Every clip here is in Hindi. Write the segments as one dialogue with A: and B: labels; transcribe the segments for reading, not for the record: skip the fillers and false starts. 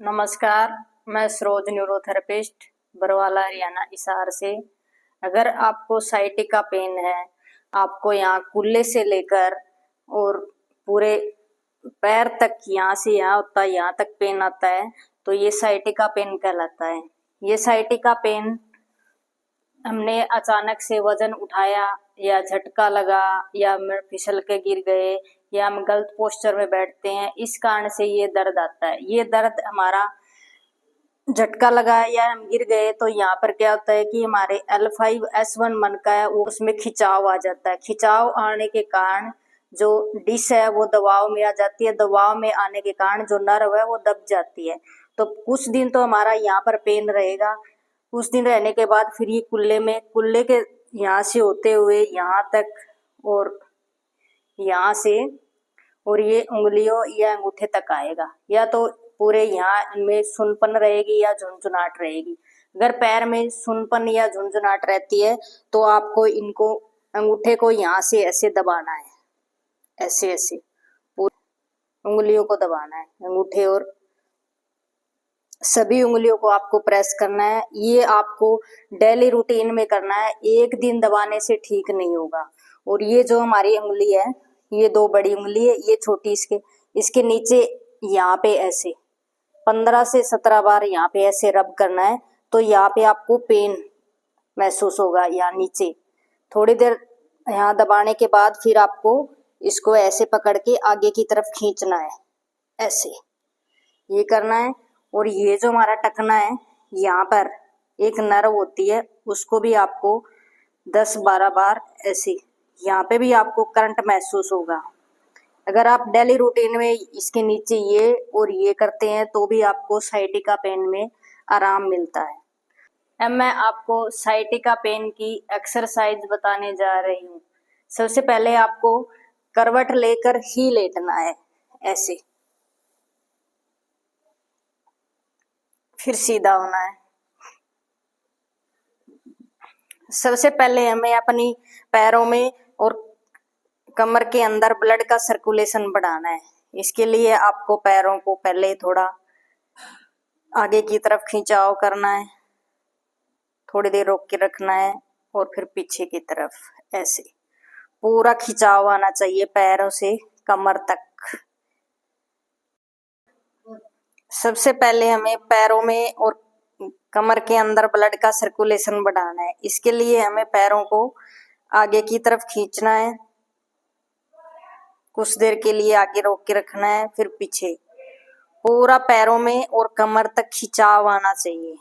A: नमस्कार, मैं सरोज न्यूरोथेरेपिस्ट बरवाला हरियाणा हिसार से। अगर आपको साइटिका पेन है, आपको यहाँ कुल्ले से लेकर और पूरे पैर तक, यहाँ से यहाँ होता है, यहाँ तक पेन आता है, तो ये साइटिका पेन कहलाता है। ये साइटिका पेन हमने अचानक से वजन उठाया या झटका लगा या फिसल के गिर गए या हम गलत पोस्चर में बैठते हैं, इस कारण से ये दर्द आता है। ये दर्द हमारा झटका लगा या हम गिर गए तो यहाँ पर क्या होता है कि हमारे L5S1 मनका है वो उसमें खिंचाव आ जाता है। खिंचाव आने के कारण जो डिश है वो दबाव में आ जाती है। दबाव में आने के कारण जो नर्व है वो दब जाती है। तो कुछ दिन तो हमारा यहाँ पर पेन रहेगा। कुछ दिन रहने के बाद फिर ये कुल्ले के यहाँ से होते हुए यहाँ तक और यहाँ से और ये उंगलियों या अंगूठे तक आएगा, या तो पूरे यहाँ में सुनपन रहेगी या झुनझुनाहट रहेगी। अगर पैर में सुनपन या झुनझुनाहट रहती है तो आपको इनको अंगूठे को यहाँ से ऐसे दबाना है, ऐसे ऐसे पूरी उंगलियों को दबाना है, अंगूठे और सभी उंगलियों को आपको प्रेस करना है। ये आपको डेली रूटीन में करना है, एक दिन दबाने से ठीक नहीं होगा। और ये जो हमारी उंगली है, ये दो बड़ी उंगली है, ये छोटी, इसके नीचे यहाँ पे ऐसे 15 से 17 बार यहाँ पे ऐसे रब करना है, तो यहाँ पे आपको पेन महसूस होगा। यहाँ नीचे थोड़ी देर यहाँ दबाने के बाद फिर आपको इसको ऐसे पकड़ के आगे की तरफ खींचना है, ऐसे ये करना है। और ये जो हमारा टखना है, यहाँ पर एक नर्व होती है, उसको भी आपको 10-12 बार ऐसे, यहाँ पे भी आपको करंट महसूस होगा। अगर आप डेली रूटीन में इसके नीचे ये और ये करते हैं तो भी आपको साइटिका पेन में आराम मिलता है। अब मैं आपको साइटिका पेन की एक्सरसाइज बताने जा रही हूँ। सबसे पहले आपको करवट लेकर ही लेटना है, ऐसे, फिर सीधा होना है। सबसे पहले हमें अपनी पैरों में और कमर के अंदर ब्लड का सर्कुलेशन बढ़ाना है। इसके लिए आपको पैरों को पहले थोड़ा आगे की तरफ खिंचाव करना है, थोड़ी देर रोक के रखना है और फिर पीछे की तरफ ऐसे पूरा खिंचाव आना चाहिए पैरों से कमर तक। सबसे पहले हमें पैरों में और कमर के अंदर ब्लड का सर्कुलेशन बढ़ाना है। इसके लिए हमें पैरों को आगे की तरफ खींचना है, कुछ देर के लिए आगे रोक के रखना है, फिर पीछे पूरा पैरों में और कमर तक खिंचाव आना चाहिए।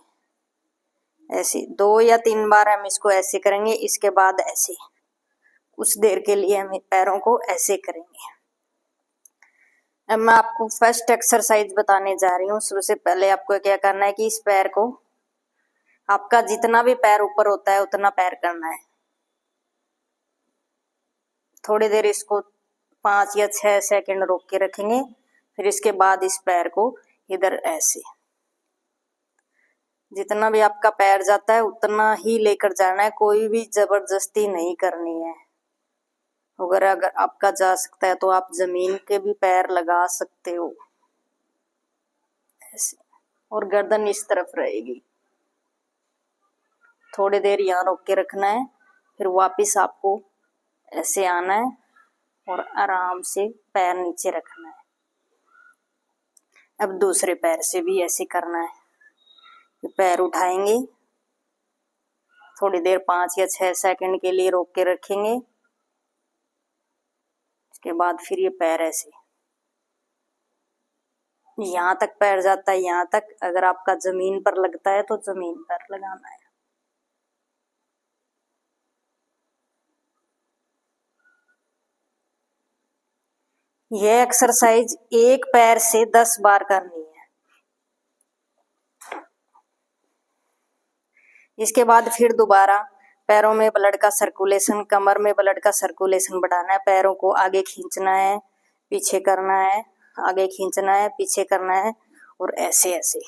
A: ऐसे 2 या 3 बार हम इसको ऐसे करेंगे। इसके बाद ऐसे कुछ देर के लिए हम पैरों को ऐसे करेंगे। अब मैं आपको फर्स्ट एक्सरसाइज बताने जा रही हूँ। सबसे पहले आपको क्या करना है कि इस पैर को, आपका जितना भी पैर ऊपर होता है उतना पैर करना है। थोड़ी देर इसको 5 या 6 सेकंड रोक के रखेंगे, फिर इसके बाद इस पैर को इधर ऐसे, जितना भी आपका पैर जाता है उतना ही लेकर जाना है, कोई भी जबरदस्ती नहीं करनी है। अगर आपका जा सकता है तो आप जमीन के भी पैर लगा सकते हो, ऐसे, और गर्दन इस तरफ रहेगी। थोड़ी देर यहाँ रोक के रखना है, फिर वापस आपको ऐसे आना है और आराम से पैर नीचे रखना है। अब दूसरे पैर से भी ऐसे करना है। पैर उठाएंगे, थोड़ी देर 5 या 6 सेकंड के लिए रोक के रखेंगे, इसके बाद फिर ये पैर ऐसे, यहाँ तक पैर जाता है, यहाँ तक। अगर आपका जमीन पर लगता है तो जमीन पर लगाना है। यह एक्सरसाइज एक पैर से 10 बार करनी है। इसके बाद फिर दोबारा पैरों में ब्लड का सर्कुलेशन, कमर में ब्लड का सर्कुलेशन बढ़ाना है। पैरों को आगे खींचना है, पीछे करना है, आगे खींचना है, पीछे करना है, और ऐसे ऐसे।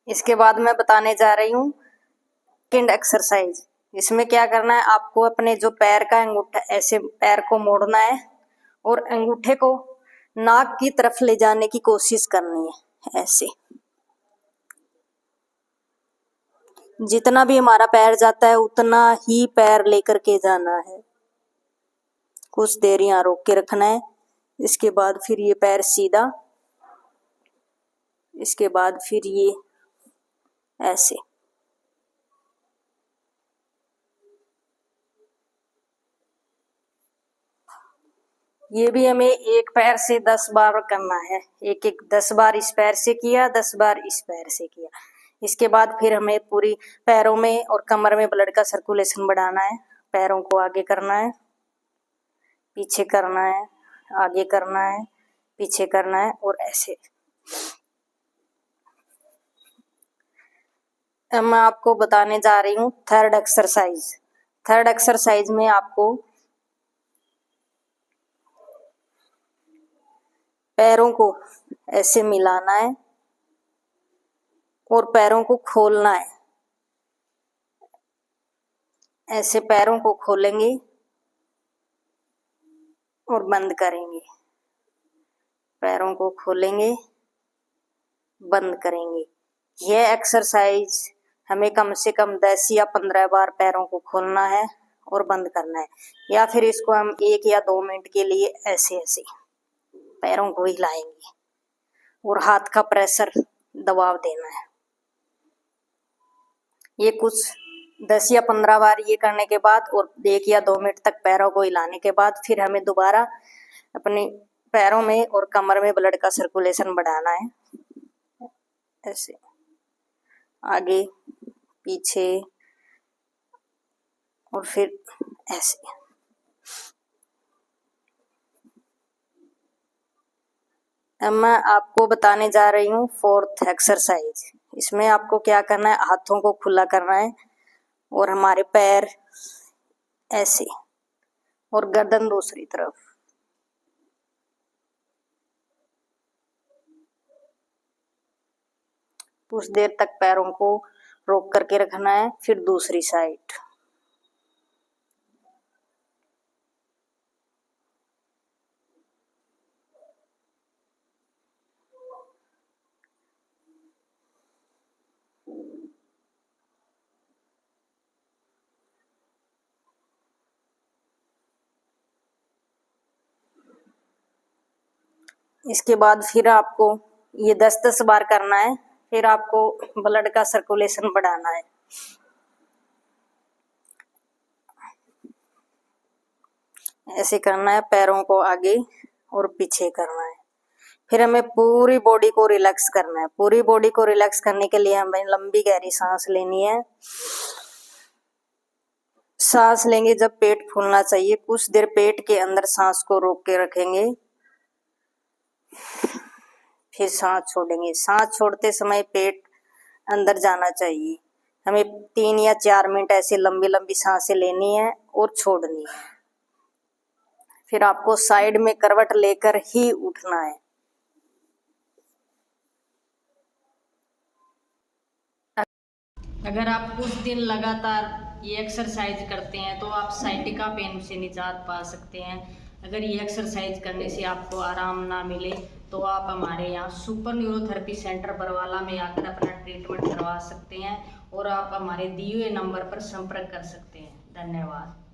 A: इसके बाद मैं बताने जा रही हूँ सेकंड एक्सरसाइज। इसमें क्या करना है, आपको अपने जो पैर का अंगूठा, ऐसे पैर को मोड़ना है और अंगूठे को नाक की तरफ ले जाने की कोशिश करनी है। ऐसे जितना भी हमारा पैर जाता है उतना ही पैर लेकर के जाना है। कुछ देर यहाँ रोक के रखना है। इसके बाद फिर ये पैर सीधा, इसके बाद फिर ये ऐसे। ये भी हमें एक पैर से 10 बार करना है। एक 10 बार इस पैर से किया, 10 बार इस पैर से किया। इसके बाद फिर हमें पूरी पैरों में और कमर में ब्लड का सर्कुलेशन बढ़ाना है। पैरों को आगे करना है, पीछे करना है, आगे करना है, पीछे करना है और ऐसे। अब मैं आपको बताने जा रही हूँ थर्ड एक्सरसाइज। थर्ड एक्सरसाइज में आपको पैरों को ऐसे मिलाना है और पैरों को खोलना है। ऐसे पैरों को खोलेंगे और बंद करेंगे। पैरों को खोलेंगे, बंद करेंगे। यह एक्सरसाइज हमें कम से कम 10 या 15 बार पैरों को खोलना है और बंद करना है। या फिर इसको हम 1 या 2 मिनट के लिए ऐसे ऐसे पैरों को हिलाएंगे और हाथ का प्रेशर दबाव देना है। ये कुछ 10 या 15 बार ये करने के बाद और 1 या 2 मिनट तक पैरों को हिलाने के बाद फिर हमें दोबारा अपने पैरों में और कमर में ब्लड का सर्कुलेशन बढ़ाना है। ऐसे आगे, पीछे और फिर ऐसे। अब मैं आपको बताने जा रही हूँ फोर्थ एक्सरसाइज। इसमें आपको क्या करना है, हाथों को खुला करना है और हमारे पैर ऐसे और गर्दन दूसरी तरफ। कुछ देर तक पैरों को रोक करके रखना है, फिर दूसरी साइड। इसके बाद फिर आपको ये 10-10 बार करना है। फिर आपको ब्लड का सर्कुलेशन बढ़ाना है। ऐसे करना है, पैरों को आगे और पीछे करना है। फिर हमें पूरी बॉडी को रिलैक्स करना है। पूरी बॉडी को रिलैक्स करने के लिए हमें लंबी गहरी सांस लेनी है। सांस लेंगे जब पेट फूलना चाहिए। कुछ देर पेट के अंदर सांस को रोक के रखेंगे, फिर सांस छोड़ेंगे। सांस छोड़ते समय पेट अंदर जाना चाहिए। हमें 3 या 4 मिनट ऐसे लंबी लंबी सांसें लेनी है और छोड़नी है। फिर आपको साइड में करवट लेकर ही उठना है। अगर आप कुछ दिन लगातार ये एक्सरसाइज करते हैं तो आप साइटिका पेन से निजात पा सकते हैं। अगर ये एक्सरसाइज करने से आपको आराम ना मिले तो आप हमारे यहाँ सुपर न्यूरोथेरेपी सेंटर बरवाला में आकर अपना ट्रीटमेंट करवा सकते हैं और आप हमारे दिए हुए नंबर पर संपर्क कर सकते हैं। धन्यवाद।